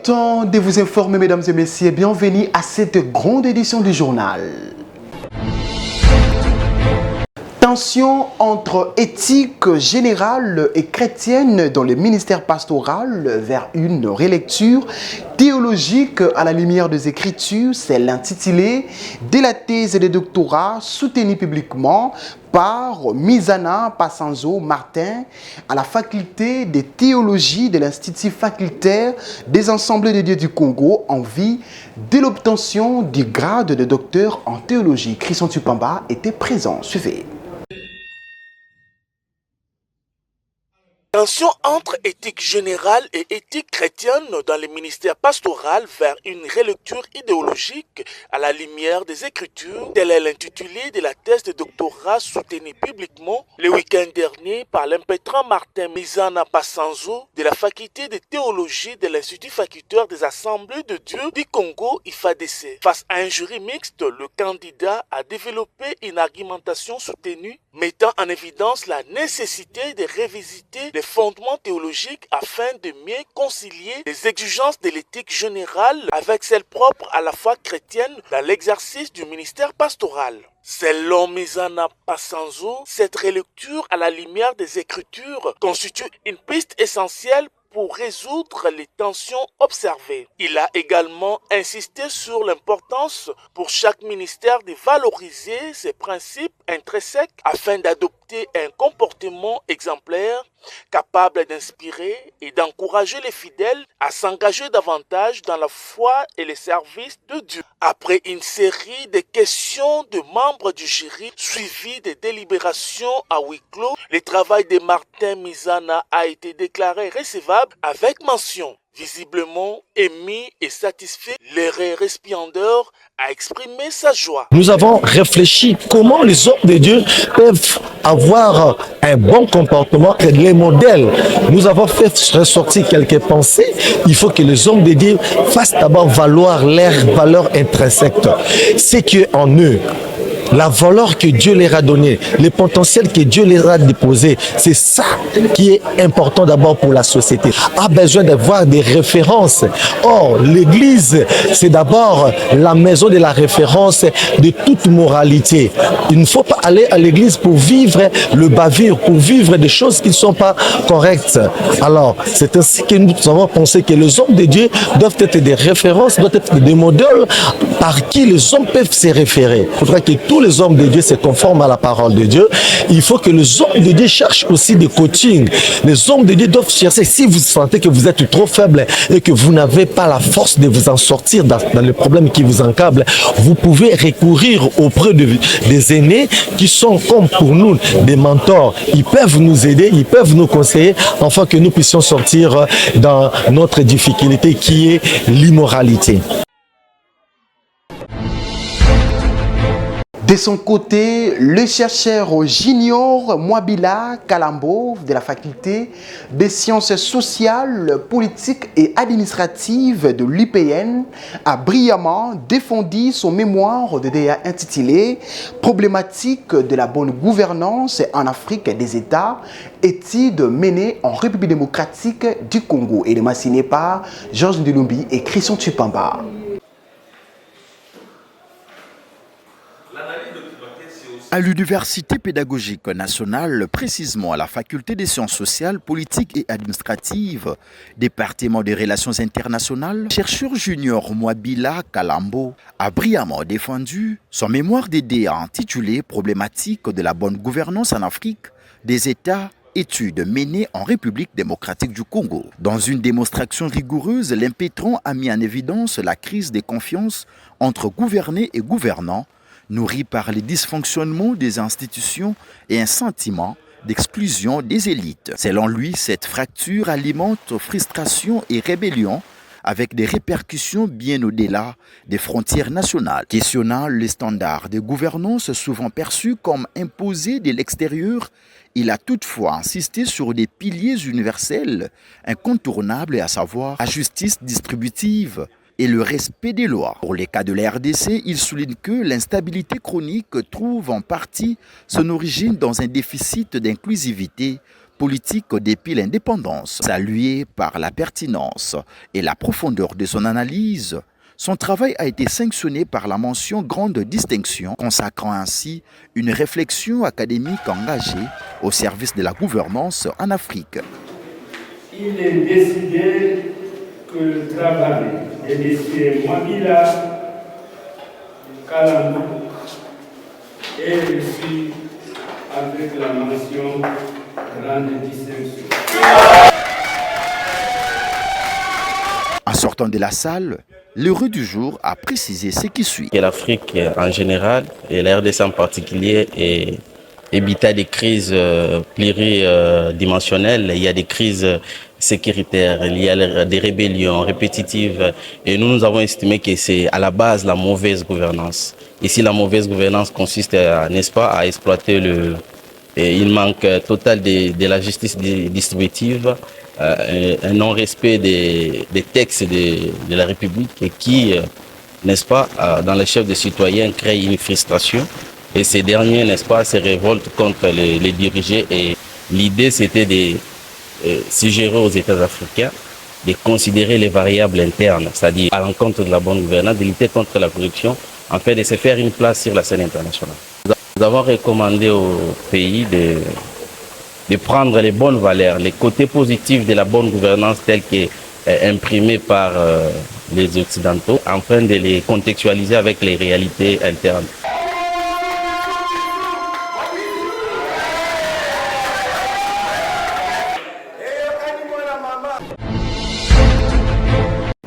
temps de vous informer, mesdames et messieurs. Bienvenue à cette grande édition du journal. Tension entre éthique générale et chrétienne dans le ministère pastoral vers une relecture théologique à la lumière des Écritures, c'est l'intitulé de la thèse de doctorat soutenue publiquement par Mizana Passanzo Martin à la faculté de théologie de l'Institut facultaire des Assemblées de Dieu du Congo en vue de l'obtention du grade de docteur en théologie. Christian Tupamba était présent. Suivez. Tension entre éthique générale et éthique chrétienne dans le ministère pastoral vers une relecture idéologique à la lumière des Écritures, tel est l'intitulé de la thèse de doctorat soutenue publiquement le week-end dernier par l'impétrant Martin Mizana Passanzo de la faculté de théologie de l'Institut facultaire des Assemblées de Dieu du Congo, IFADC. Face à un jury mixte, le candidat a développé une argumentation soutenue mettant en évidence la nécessité de révisiter les fondements théologiques afin de mieux concilier les exigences de l'éthique générale avec celles propres à la foi chrétienne dans l'exercice du ministère pastoral. Selon Mizana Passanzo, cette relecture à la lumière des Écritures constitue une piste essentielle pour résoudre les tensions observées. Il a également insisté sur l'importance pour chaque ministère de valoriser ses principes intrinsèques afin d'adopter un comportement exemplaire capable d'inspirer et d'encourager les fidèles à s'engager davantage dans la foi et le service de Dieu. Après une série de questions de membres du jury suivies de délibérations à huis clos, le travail de Martin Mizana a été déclaré recevable avec mention. Visiblement émis et satisfait, le récipiendaire a exprimé sa joie. Nous avons réfléchi comment les hommes de Dieu peuvent avoir un bon comportement et les modèles. Nous avons fait ressortir quelques pensées. Il faut que les hommes de Dieu fassent d'abord valoir leurs valeurs intrinsèques. C'est qu'en eux, la valeur que Dieu leur a donnée, le potentiel que Dieu leur a déposé, c'est ça qui est important d'abord pour la société. A besoin d'avoir des références. Or, l'Église, c'est d'abord la maison de la référence de toute moralité. Il ne faut pas aller à l'Église pour vivre le bavure, pour vivre des choses qui ne sont pas correctes. Alors, c'est ainsi que nous avons pensé que les hommes de Dieu doivent être des références, doivent être des modèles par qui les hommes peuvent se référer. Il faudra que tous les hommes de Dieu se conforment à la parole de Dieu. Il faut que les hommes de Dieu cherchent aussi des coachings. Les hommes de Dieu doivent chercher, si vous sentez que vous êtes trop faible et que vous n'avez pas la force de vous en sortir dans les problèmes qui vous encablent, vous pouvez recourir auprès des aînés qui sont comme pour nous des mentors. Ils peuvent nous aider, ils peuvent nous conseiller afin que nous puissions sortir dans notre difficulté qui est l'immoralité. De son côté, le chercheur junior Mwabila Kalambo de la faculté des sciences sociales, politiques et administratives de l'UPN a brillamment défendu son mémoire de DA intitulé « Problématique de la bonne gouvernance en Afrique des États, études menées en République démocratique du Congo » et signé par Georges Ndilumbi et Christian Tupamba. À l'Université pédagogique nationale, précisément à la faculté des sciences sociales, politiques et administratives, département des relations internationales, chercheur junior Mwabila Kalambo a brillamment défendu son mémoire d'idées intitulé « Problématique de la bonne gouvernance en Afrique des États, études menées en République démocratique du Congo ». Dans une démonstration rigoureuse, l'impétrant a mis en évidence la crise de confiance entre gouvernés et gouvernants, nourri par les dysfonctionnements des institutions et un sentiment d'exclusion des élites. Selon lui, cette fracture alimente frustration et rébellion avec des répercussions bien au-delà des frontières nationales. Questionnant les standards de gouvernance souvent perçus comme imposés de l'extérieur, il a toutefois insisté sur des piliers universels incontournables, à savoir la justice distributive et le respect des lois. Pour les cas de la RDC, il souligne que l'instabilité chronique trouve en partie son origine dans un déficit d'inclusivité politique depuis l'indépendance. Salué par la pertinence et la profondeur de son analyse, son travail a été sanctionné par la mention Grande Distinction, consacrant ainsi une réflexion académique engagée au service de la gouvernance en Afrique. Il est décidé que le travail de M. Mwabila Kalambo est reçu avec la mention Grande Distinction. En sortant de la salle, l'heureux du jour a précisé ce qui suit. L'Afrique en général et la RDC en particulier est habitat des crises pluridimensionnelles. Il y a des crises sécuritaires, il y a des rébellions répétitives et nous avons estimé que c'est à la base la mauvaise gouvernance. Ici, la mauvaise gouvernance consiste, n'est-ce pas, à exploiter il manque total de la justice distributive, un non-respect des textes de la République et qui, n'est-ce pas, dans les chefs des citoyens crée une frustration et ces derniers, n'est-ce pas, se révoltent contre les dirigeants et l'idée c'était de suggérer aux États africains de considérer les variables internes, c'est-à-dire à l'encontre de la bonne gouvernance, de lutter contre la corruption, en fait de se faire une place sur la scène internationale. Nous avons recommandé au pays de prendre les bonnes valeurs, les côtés positifs de la bonne gouvernance tels qu'imprimés par les Occidentaux, afin de les contextualiser avec les réalités internes.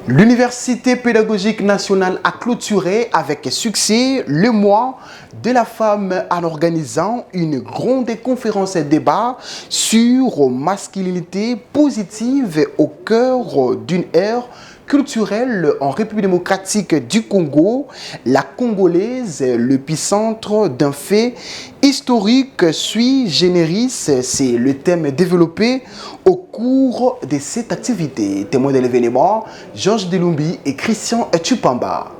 L'Université pédagogique nationale a clôturé avec succès le mois de la femme en organisant une grande conférence et débat sur masculinité positive au cœur d'une ère culturelle en République démocratique du Congo, la Congolaise, l'épicentre d'un fait historique sui generis. C'est le thème développé au cours de cette activité. Témoins de l'événement, Georges Delumbi et Christian Tupamba.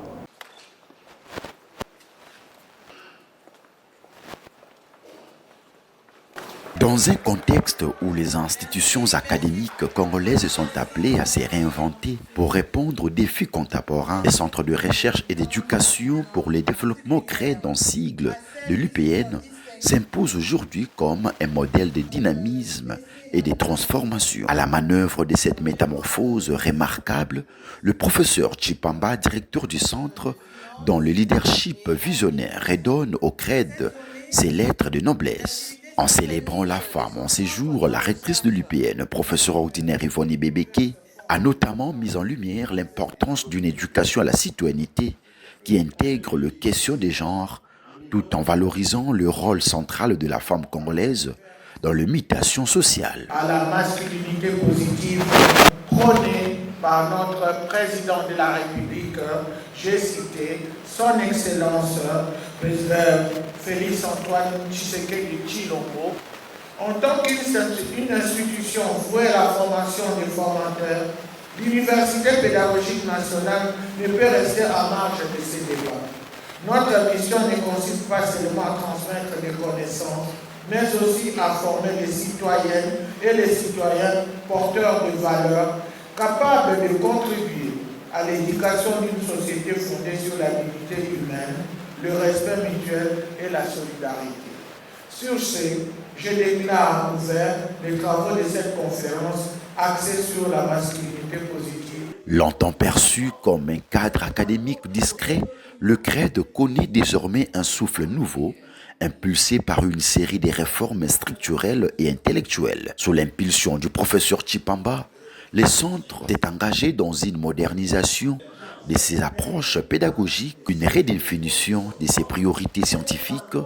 Dans un contexte où les institutions académiques congolaises sont appelées à se réinventer pour répondre aux défis contemporains, les centres de recherche et d'éducation pour le développement créés dans le sigle de l'UPN s'impose aujourd'hui comme un modèle de dynamisme et de transformation. À la manœuvre de cette métamorphose remarquable, le professeur Tupamba, directeur du centre, dont le leadership visionnaire redonne au CRED ses lettres de noblesse. En célébrant la femme en séjour, la rectrice de l'UPN, professeur ordinaire Yvonne Bébéké, a notamment mis en lumière l'importance d'une éducation à la citoyenneté qui intègre le question des genres tout en valorisant le rôle central de la femme congolaise dans les mutations sociales. À la masculinité positive prônée par notre président de la République, j'ai cité son Excellence Félix Antoine Tshisekedi Tshilombo. En tant qu'une institution vouée à la formation des formateurs, l'Université pédagogique nationale ne peut rester à marge de ces débats. Notre mission ne consiste pas seulement à transmettre des connaissances, mais aussi à former les citoyennes et les citoyens porteurs de valeurs capables de contribuer à l'éducation d'une société fondée sur la dignité humaine, le respect mutuel et la solidarité. Sur ce, je déclare ouvert les travaux de cette conférence axée sur la masculinité positive. Longtemps perçu comme un cadre académique discret, le CRED connaît désormais un souffle nouveau, impulsé par une série de réformes structurelles et intellectuelles. Sous l'impulsion du professeur Tupamba, le centre s'est engagé dans une modernisation de ses approches pédagogiques, une redéfinition de ses priorités scientifiques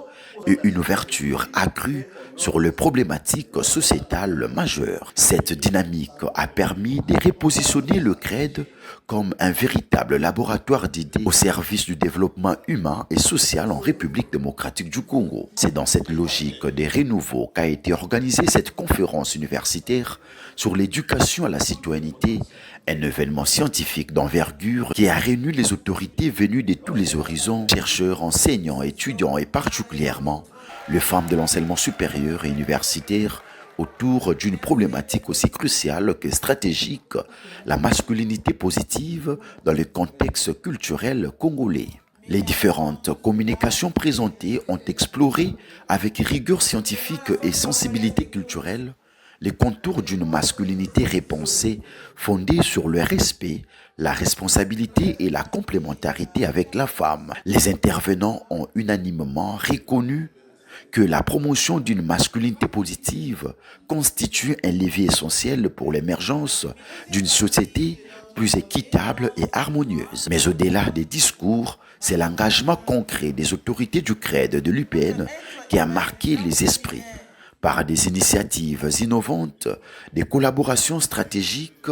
et une ouverture accrue sur les problématiques sociétales majeures. Cette dynamique a permis de repositionner le CRED comme un véritable laboratoire d'idées au service du développement humain et social en République démocratique du Congo. C'est dans cette logique de renouveau qu'a été organisée cette conférence universitaire sur l'éducation à la citoyenneté, un événement scientifique d'envergure qui a réuni les autorités venues de tous les horizons, chercheurs, enseignants, étudiants et particulièrement les femmes de l'enseignement supérieur et universitaire autour d'une problématique aussi cruciale que stratégique, la masculinité positive dans le contexte culturel congolais. Les différentes communications présentées ont exploré avec rigueur scientifique et sensibilité culturelle les contours d'une masculinité repensée fondée sur le respect, la responsabilité et la complémentarité avec la femme. Les intervenants ont unanimement reconnu que la promotion d'une masculinité positive constitue un levier essentiel pour l'émergence d'une société plus équitable et harmonieuse. Mais au-delà des discours, c'est l'engagement concret des autorités du CRED de l'UPN qui a marqué les esprits. Par des initiatives innovantes, des collaborations stratégiques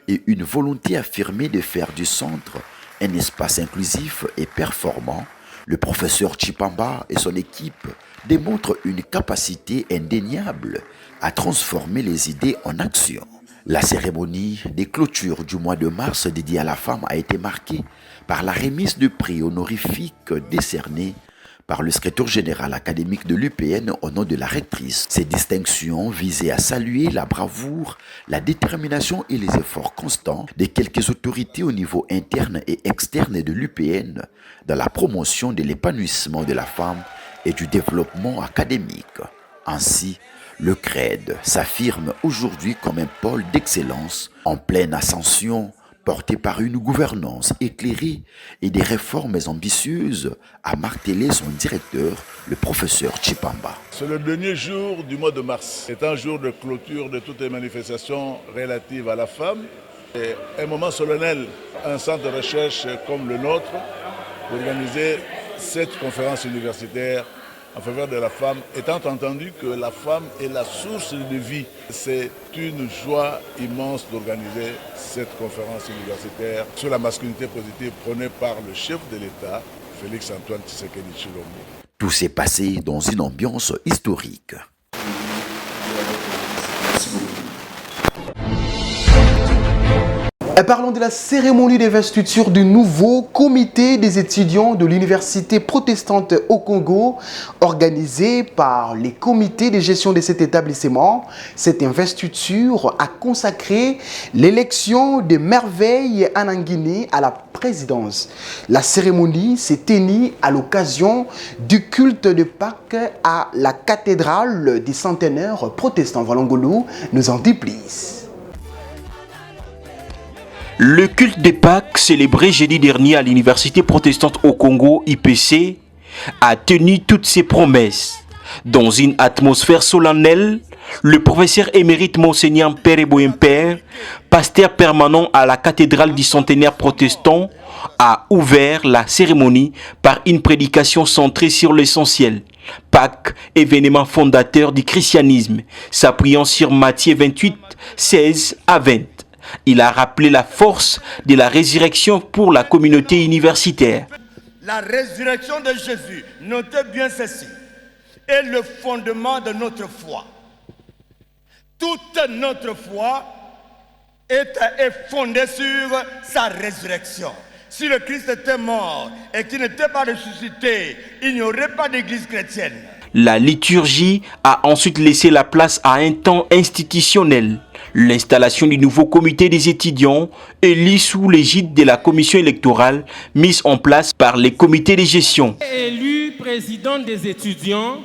et une volonté affirmée de faire du centre un espace inclusif et performant, le professeur Tshipamba et son équipe démontrent une capacité indéniable à transformer les idées en action. La cérémonie des clôtures du mois de mars dédiée à la femme a été marquée par la remise de prix honorifiques décernés par le secrétaire général académique de l'UPN au nom de la rectrice. Ces distinctions visaient à saluer la bravoure, la détermination et les efforts constants de quelques autorités au niveau interne et externe de l'UPN dans la promotion de l'épanouissement de la femme et du développement académique. Ainsi, le CRED s'affirme aujourd'hui comme un pôle d'excellence en pleine ascension, porté par une gouvernance éclairée et des réformes ambitieuses, a martelé son directeur, le professeur Tshipamba. C'est le dernier jour du mois de mars. C'est un jour de clôture de toutes les manifestations relatives à la femme. C'est un moment solennel, un centre de recherche comme le nôtre, d'organiser cette conférence universitaire en faveur de la femme, étant entendu que la femme est la source de vie. C'est une joie immense d'organiser cette conférence universitaire sur la masculinité positive prônée par le chef de l'État, Félix Antoine Tshisekedi Tshilombo. Tout s'est passé dans une ambiance historique. Et parlons de la cérémonie d'investiture du nouveau comité des étudiants de l'université protestante au Congo, organisée par les comités de gestion de cet établissement. Cette investiture a consacré l'élection de Merveille Anangini à la présidence. La cérémonie s'est tenue à l'occasion du culte de Pâques à la cathédrale des centenaires protestants. Valongolo nous en dit plus. Le culte de Pâques, célébré jeudi dernier à l'Université protestante au Congo, IPC, a tenu toutes ses promesses. Dans une atmosphère solennelle, le professeur émérite Monseigneur Père Boyemper, pasteur permanent à la cathédrale du centenaire protestant, a ouvert la cérémonie par une prédication centrée sur l'essentiel. Pâques, événement fondateur du christianisme, s'appuyant sur Matthieu 28, 16 à 20. Il a rappelé la force de la résurrection pour la communauté universitaire. La résurrection de Jésus, notez bien ceci, est le fondement de notre foi. Toute notre foi est fondée sur sa résurrection. Si le Christ était mort et qu'il n'était pas ressuscité, il n'y aurait pas d'église chrétienne. La liturgie a ensuite laissé la place à un temps institutionnel. L'installation du nouveau comité des étudiants élu sous l'égide de la commission électorale mise en place par les comités de gestion. Élu président des étudiants,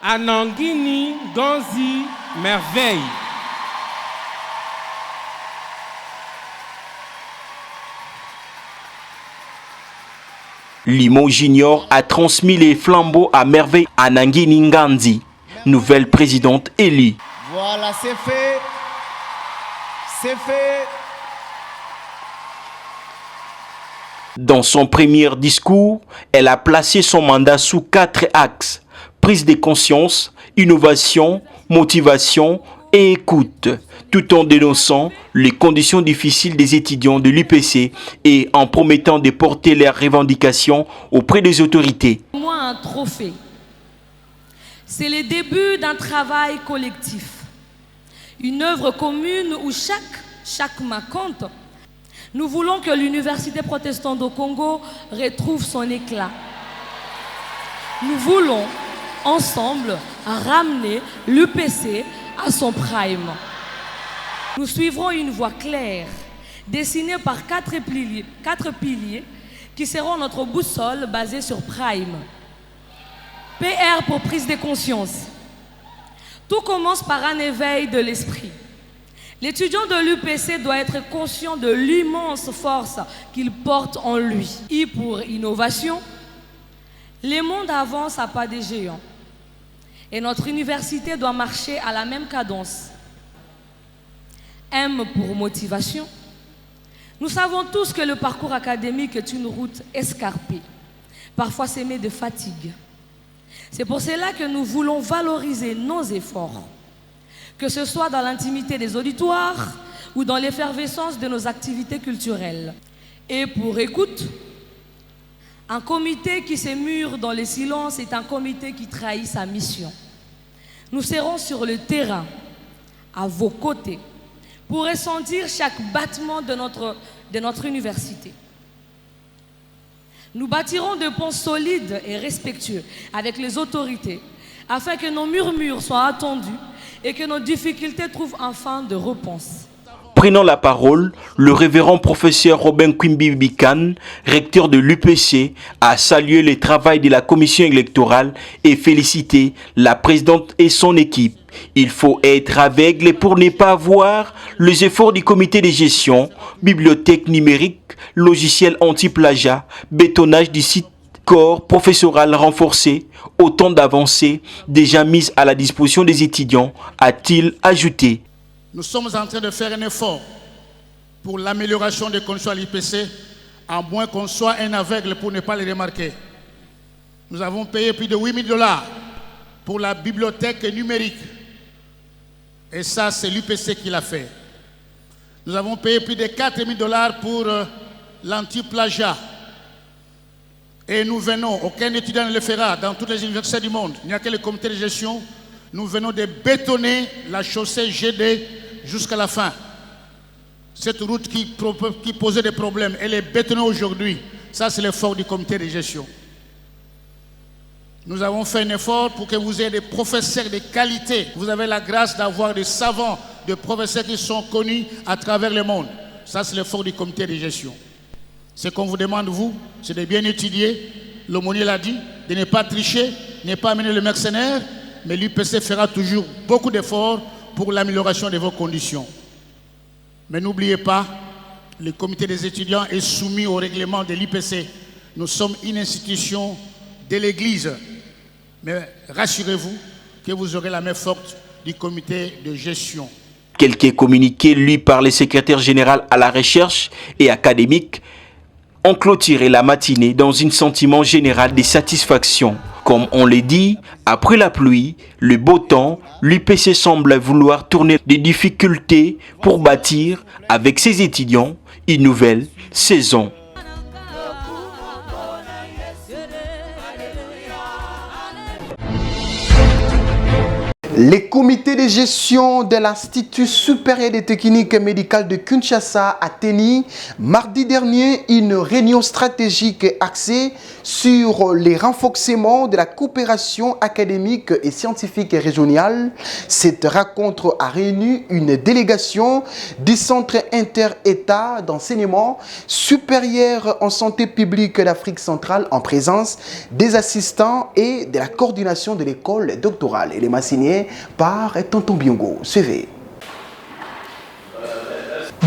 Anangini Ganzi Merveille. Limo Junior a transmis les flambeaux à Merveille Anangini Nganzi, nouvelle présidente élue. Voilà, c'est fait. C'est fait. Dans son premier discours, elle a placé son mandat sous 4 axes: prise de conscience, innovation, motivation et écoute, tout en dénonçant les conditions difficiles des étudiants de l'UPC et en promettant de porter leurs revendications auprès des autorités. Moi, un trophée, c'est le début d'un travail collectif. Une œuvre commune où chaque main compte. Nous voulons que l'Université protestante au Congo retrouve son éclat. Nous voulons ensemble ramener l'UPC à son prime. Nous suivrons une voie claire, dessinée par quatre piliers qui seront notre boussole basée sur Prime. PR pour prise de conscience. Tout commence par un éveil de l'esprit. L'étudiant de l'UPC doit être conscient de l'immense force qu'il porte en lui. I pour innovation. Les mondes avancent à pas des géants. Et notre université doit marcher à la même cadence. M pour motivation. Nous savons tous que le parcours académique est une route escarpée, parfois semée de fatigue. C'est pour cela que nous voulons valoriser nos efforts, que ce soit dans l'intimité des auditoires ou dans l'effervescence de nos activités culturelles. Et pour écoute, un comité qui se mure dans le silence est un comité qui trahit sa mission. Nous serons sur le terrain, à vos côtés, pour ressentir chaque battement de notre université. Nous bâtirons des ponts solides et respectueux avec les autorités afin que nos murmures soient attendus et que nos difficultés trouvent enfin de réponse. Prenant la parole, le révérend professeur Robin Quimby Bikan, recteur de l'UPC, a salué le travail de la commission électorale et félicité la présidente et son équipe. Il faut être aveugle pour ne pas voir les efforts du comité de gestion, bibliothèque numérique, logiciel anti-plagiat, bétonnage du site, corps professoral renforcé, autant d'avancées déjà mises à la disposition des étudiants, a-t-il ajouté. Nous sommes en train de faire un effort pour l'amélioration des conditions à l'IPC, à moins qu'on soit un aveugle pour ne pas les remarquer. Nous avons payé plus de 8 000 $ pour la bibliothèque numérique. Et ça, c'est l'UPC qui l'a fait. Nous avons payé plus de 4 000 $ pour l'anti-plagiat. Et nous venons, aucun étudiant ne le fera dans toutes les universités du monde, il n'y a que le comité de gestion. Nous venons de bétonner la chaussée GD jusqu'à la fin. Cette route qui posait des problèmes, elle est bétonnée aujourd'hui. Ça, c'est l'effort du comité de gestion. Nous avons fait un effort pour que vous ayez des professeurs de qualité. Vous avez la grâce d'avoir des savants, des professeurs qui sont connus à travers le monde. Ça, c'est l'effort du comité de gestion. Ce qu'on vous demande, vous, c'est de bien étudier. L'aumônier l'a dit, de ne pas tricher, ne pas amener le mercenaire. Mais l'UPC fera toujours beaucoup d'efforts pour l'amélioration de vos conditions. Mais n'oubliez pas, le comité des étudiants est soumis au règlement de l'UPC. Nous sommes une institution de l'Église. Mais rassurez-vous que vous aurez la main forte du comité de gestion. Quelques communiqués lus par le secrétaire général à la recherche et académique ont clôturé la matinée dans un sentiment général de satisfaction. Comme on le dit, après la pluie, le beau temps, l'UPC semble vouloir tourner des difficultés pour bâtir, avec ses étudiants, une nouvelle saison. Les comités de gestion de l'Institut supérieur des techniques médicales de Kinshasa a tenu mardi dernier une réunion stratégique axée sur les renforcements de la coopération académique et scientifique régionale. Cette rencontre a réuni une délégation du Centre inter-État d'enseignement supérieur en santé publique d'Afrique centrale en présence des assistants et de la coordination de l'école doctorale. Et les massigné par Tonton Biongo. Suivez.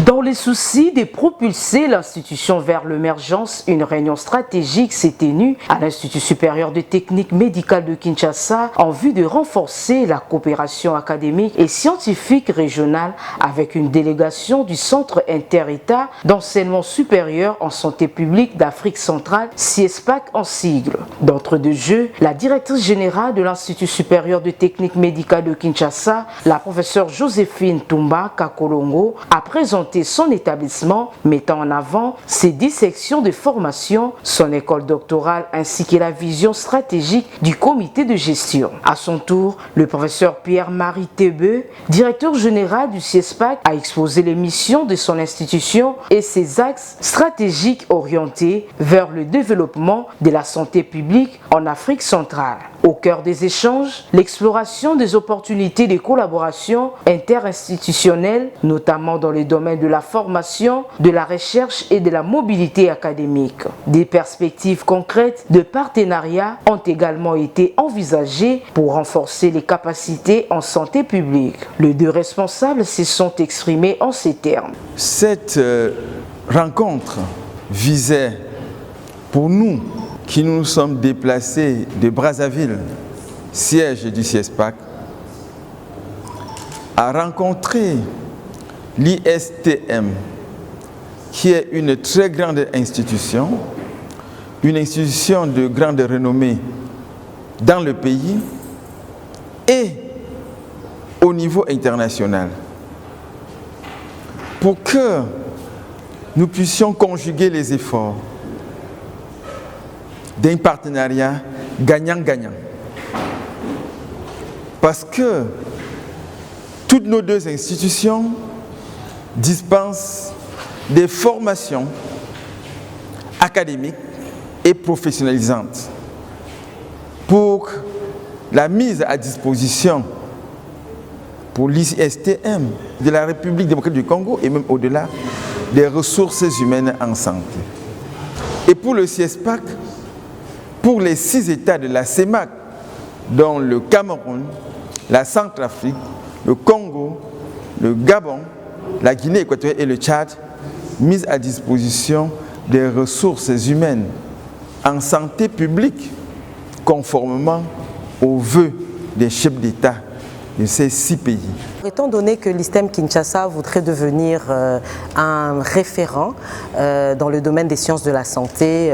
Dans les soucis de propulser l'institution vers l'émergence, une réunion stratégique s'est tenue à l'Institut supérieur de technique médicale de Kinshasa en vue de renforcer la coopération académique et scientifique régionale avec une délégation du Centre inter-État d'enseignement supérieur en santé publique d'Afrique centrale, CIESPAC en sigle. D'entre deux jeux, la directrice générale de l'Institut supérieur de technique médicale de Kinshasa, la professeure Joséphine Toumba Kakolongo, a présenté son établissement, mettant en avant ses 10 sections de formation, son école doctorale ainsi que la vision stratégique du comité de gestion. À son tour, le professeur Pierre-Marie Tebeu, directeur général du CIESPAC, a exposé les missions de son institution et ses axes stratégiques orientés vers le développement de la santé publique en Afrique centrale. Au cœur des échanges, l'exploration des opportunités de collaboration interinstitutionnelle, notamment dans les domaines de la formation, de la recherche et de la mobilité académique. Des perspectives concrètes de partenariat ont également été envisagées pour renforcer les capacités en santé publique. Les deux responsables se sont exprimés en ces termes. Cette rencontre visait, pour nous, qui nous sommes déplacés de Brazzaville, siège du CIESPAC, à rencontrer l'ISTM, qui est une très grande institution, une institution de grande renommée dans le pays et au niveau international, pour que nous puissions conjuguer les efforts d'un partenariat gagnant-gagnant. Parce que toutes nos deux institutions dispensent des formations académiques et professionnalisantes pour la mise à disposition pour l'ISTM de la République démocratique du Congo et même au-delà des ressources humaines en santé. Et pour le CIESPAC, pour les 6 États de la CEMAC, dont le Cameroun, la Centrafrique, le Congo, le Gabon, la Guinée équatoriale et le Tchad, mise à disposition des ressources humaines en santé publique, conformément aux vœux des chefs d'État de ces 6 pays. Étant donné que l'ISTM Kinshasa voudrait devenir un référent dans le domaine des sciences de la santé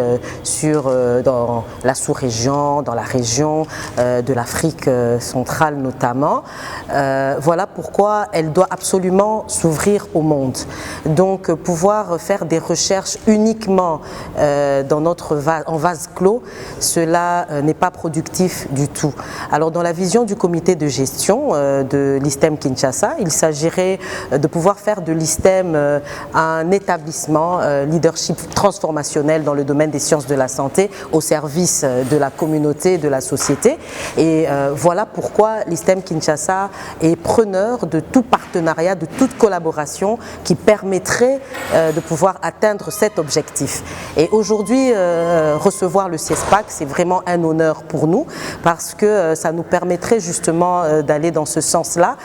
dans la sous-région, dans la région de l'Afrique centrale notamment, voilà pourquoi elle doit absolument s'ouvrir au monde. Donc pouvoir faire des recherches uniquement en vase clos, cela n'est pas productif du tout. Alors dans la vision du comité de gestion de l'ISTM Kinshasa, il s'agirait de pouvoir faire de l'ISTM un établissement leadership transformationnel dans le domaine des sciences de la santé au service de la communauté, de la société. Et voilà pourquoi l'ISTM Kinshasa est preneur de tout partenariat, de toute collaboration qui permettrait de pouvoir atteindre cet objectif. Et aujourd'hui, recevoir le CIESPAC, c'est vraiment un honneur pour nous parce que ça nous permettrait justement d'aller dans ce sens-là,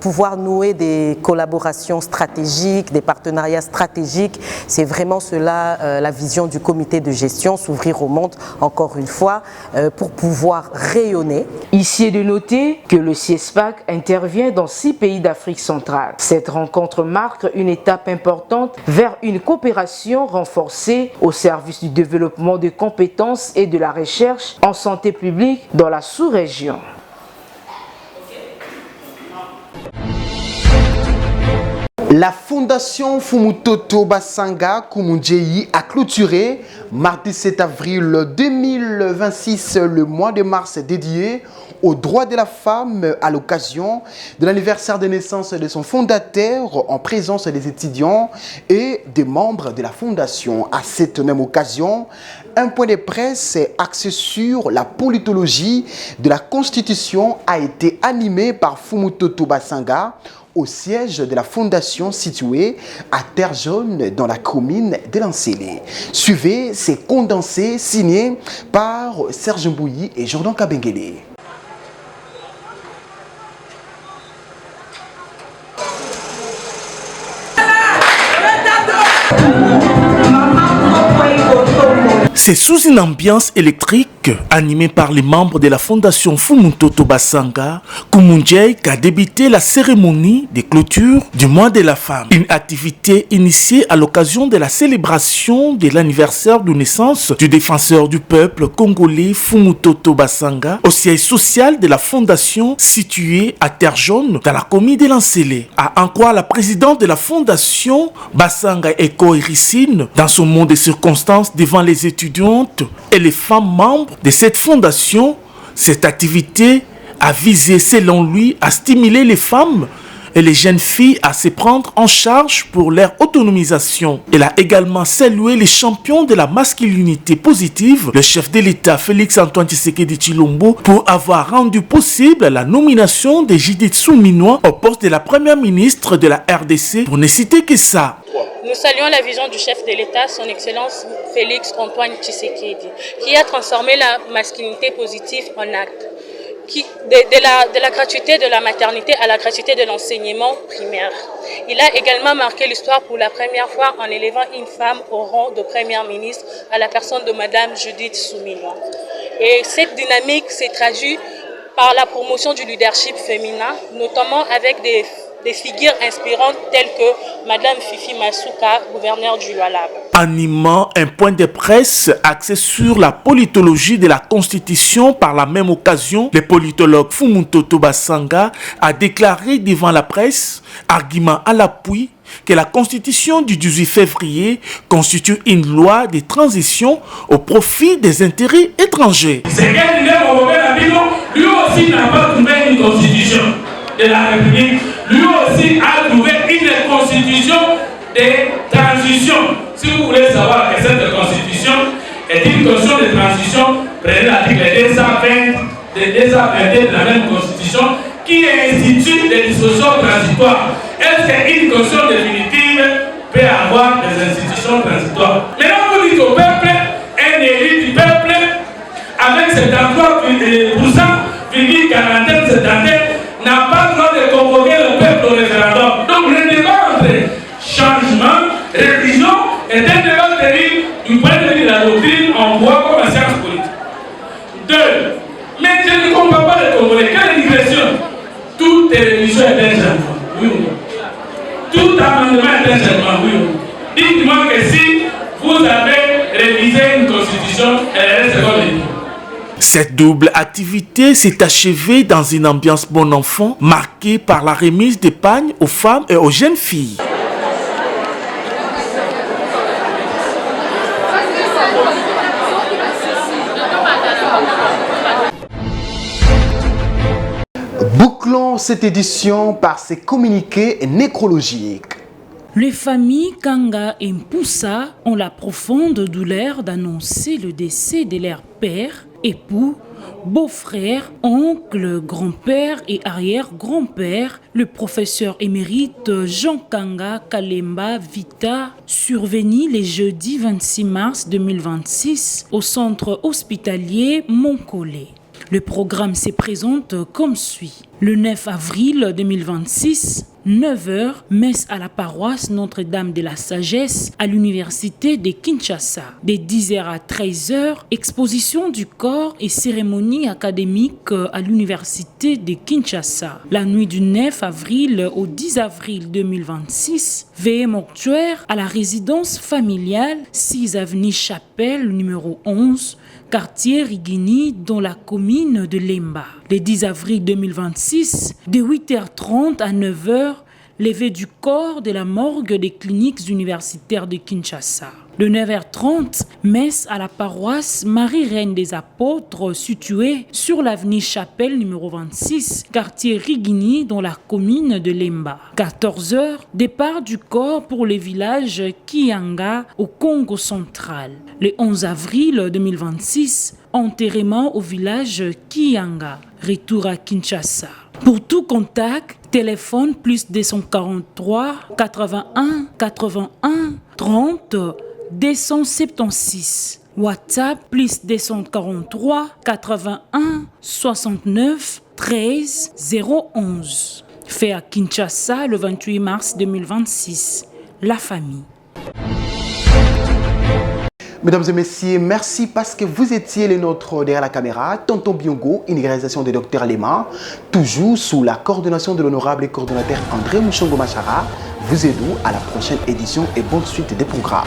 pouvoir nouer des collaborations stratégiques, des partenariats stratégiques. C'est vraiment cela la vision du comité de gestion, s'ouvrir au monde encore une fois pour pouvoir rayonner. Ici est de noter que le CIESPAC intervient dans 6 pays d'Afrique centrale. Cette rencontre marque une étape importante vers une coopération renforcée au service du développement des compétences et de la recherche en santé publique dans la sous-région. La fondation Fumutoto Basanga Kumunjeyi a clôturé mardi 7 avril 2026 le mois de mars dédié aux droits de la femme à l'occasion de l'anniversaire de naissance de son fondateur en présence des étudiants et des membres de la fondation. À cette même occasion, un point de presse axé sur la politologie de la Constitution a été animé par Fumutoto Basanga au siège de la fondation située à Terre Jaune dans la commune de Lansele. Suivez ces condensés signés par Serge Mbouyi et Jordan Kabengele. C'est sous une ambiance électrique animée par les membres de la fondation Fumutoto Basanga Kumunjeyi qu'a débuté la cérémonie de clôture du mois de la femme. Une activité initiée à l'occasion de la célébration de l'anniversaire de naissance du défenseur du peuple congolais Fumutoto Basanga au siège social de la fondation située à Terre Jaune dans la commune de Lansele. À en croire la présidente de la fondation Basanga Eko Irissine dans son mot de circonstances devant les étudiantes et les femmes membres de cette fondation, cette activité a visé selon lui à stimuler les femmes et les jeunes filles à se prendre en charge pour leur autonomisation. Elle a également salué les champions de la masculinité positive, le chef de l'État Félix Antoine Tshisekedi Tshilombo, pour avoir rendu possible la nomination de Judith Suminwa au poste de la première ministre de la RDC, pour ne citer que ça. Nous saluons la vision du chef de l'État, son Excellence Félix Antoine Tshisekedi, qui a transformé la masculinité positive en acte. De la gratuité de la maternité à la gratuité de l'enseignement primaire. Il a également marqué l'histoire pour la première fois en élevant une femme au rang de première ministre à la personne de Madame Judith Suminwa. Et cette dynamique s'est traduite par la promotion du leadership féminin, notamment avec des figures inspirantes telles que Madame Fifi Masuka, gouverneure du Lualaba. Animant un point de presse axé sur la politologie de la Constitution par la même occasion, le politologue Fumutoto Basanga a déclaré devant la presse, argument à l'appui, que la Constitution du 18 février constitue une loi de transition au profit des intérêts étrangers. Lui aussi n'a pas trouvé une constitution de la République. Lui aussi a trouvé une constitution de transition. Si vous voulez savoir que cette constitution est une constitution de transition, prenez l'article 220 de la même constitution qui institue des dispositions transitoires. Est-ce qu'une constitution définitive peut avoir des institutions transitoires? Maintenant, vous dites au peuple, un élu du peuple, avec 73,41%, n'a pas le droit de convoquer le peuple au référendum. Donc le débat entre changement, révision est un débat théorique du point de vue de la doctrine en voit comme la science politique. Deux, mais je ne comprends pas les Congolais. Quelle digression? Toute révision est un changement, oui ou non? Tout amendement est un changement, oui ou non? Dites-moi que si vous avez révisé une constitution, elle reste comme elle dit. Cette double activité s'est achevée dans une ambiance bon enfant, marquée par la remise de pagnes aux femmes et aux jeunes filles. Bouclons cette édition par ces communiqués nécrologiques. Les familles Kanga et Mpoussa ont la profonde douleur d'annoncer le décès de leur père, époux, beau-frère, oncle, grand-père et arrière-grand-père, le professeur émérite Jean Kanga Kalemba Vita, survenu le jeudi 26 mars 2026 au centre hospitalier Moncolé. Le programme se présente comme suit. Le 9 avril 2026, 9h, messe à la paroisse Notre-Dame de la Sagesse à l'université de Kinshasa. De 10h à 13h, exposition du corps et cérémonie académique à l'université de Kinshasa. La nuit du 9 avril au 10 avril 2026, veillée mortuaire à la résidence familiale 6 avenue Chapelle numéro 11, quartier Rigini dans la commune de Lemba. Le 10 avril 2026, de 8h30 à 9h, levée du corps de la morgue des cliniques universitaires de Kinshasa. Le 9h30, messe à la paroisse Marie-Reine des Apôtres située sur l'avenue Chapelle numéro 26, quartier Rigini dans la commune de Lemba. 14h, départ du corps pour le village Kianga au Congo central. Le 11 avril 2026, enterrement au village Kianga. Retour à Kinshasa. Pour tout contact, téléphone plus 243 81 81 30 276. WhatsApp plus 243 81 69 13 011. Fait à Kinshasa le 28 mars 2026. La famille. Mesdames et messieurs, merci parce que vous étiez les nôtres derrière la caméra. Tonton Biongo, une réalisation de Dr Lema, toujours sous la coordination de l'honorable coordonnateur André Mouchongo Machara. Vous aidons à la prochaine édition et bonne suite des programmes.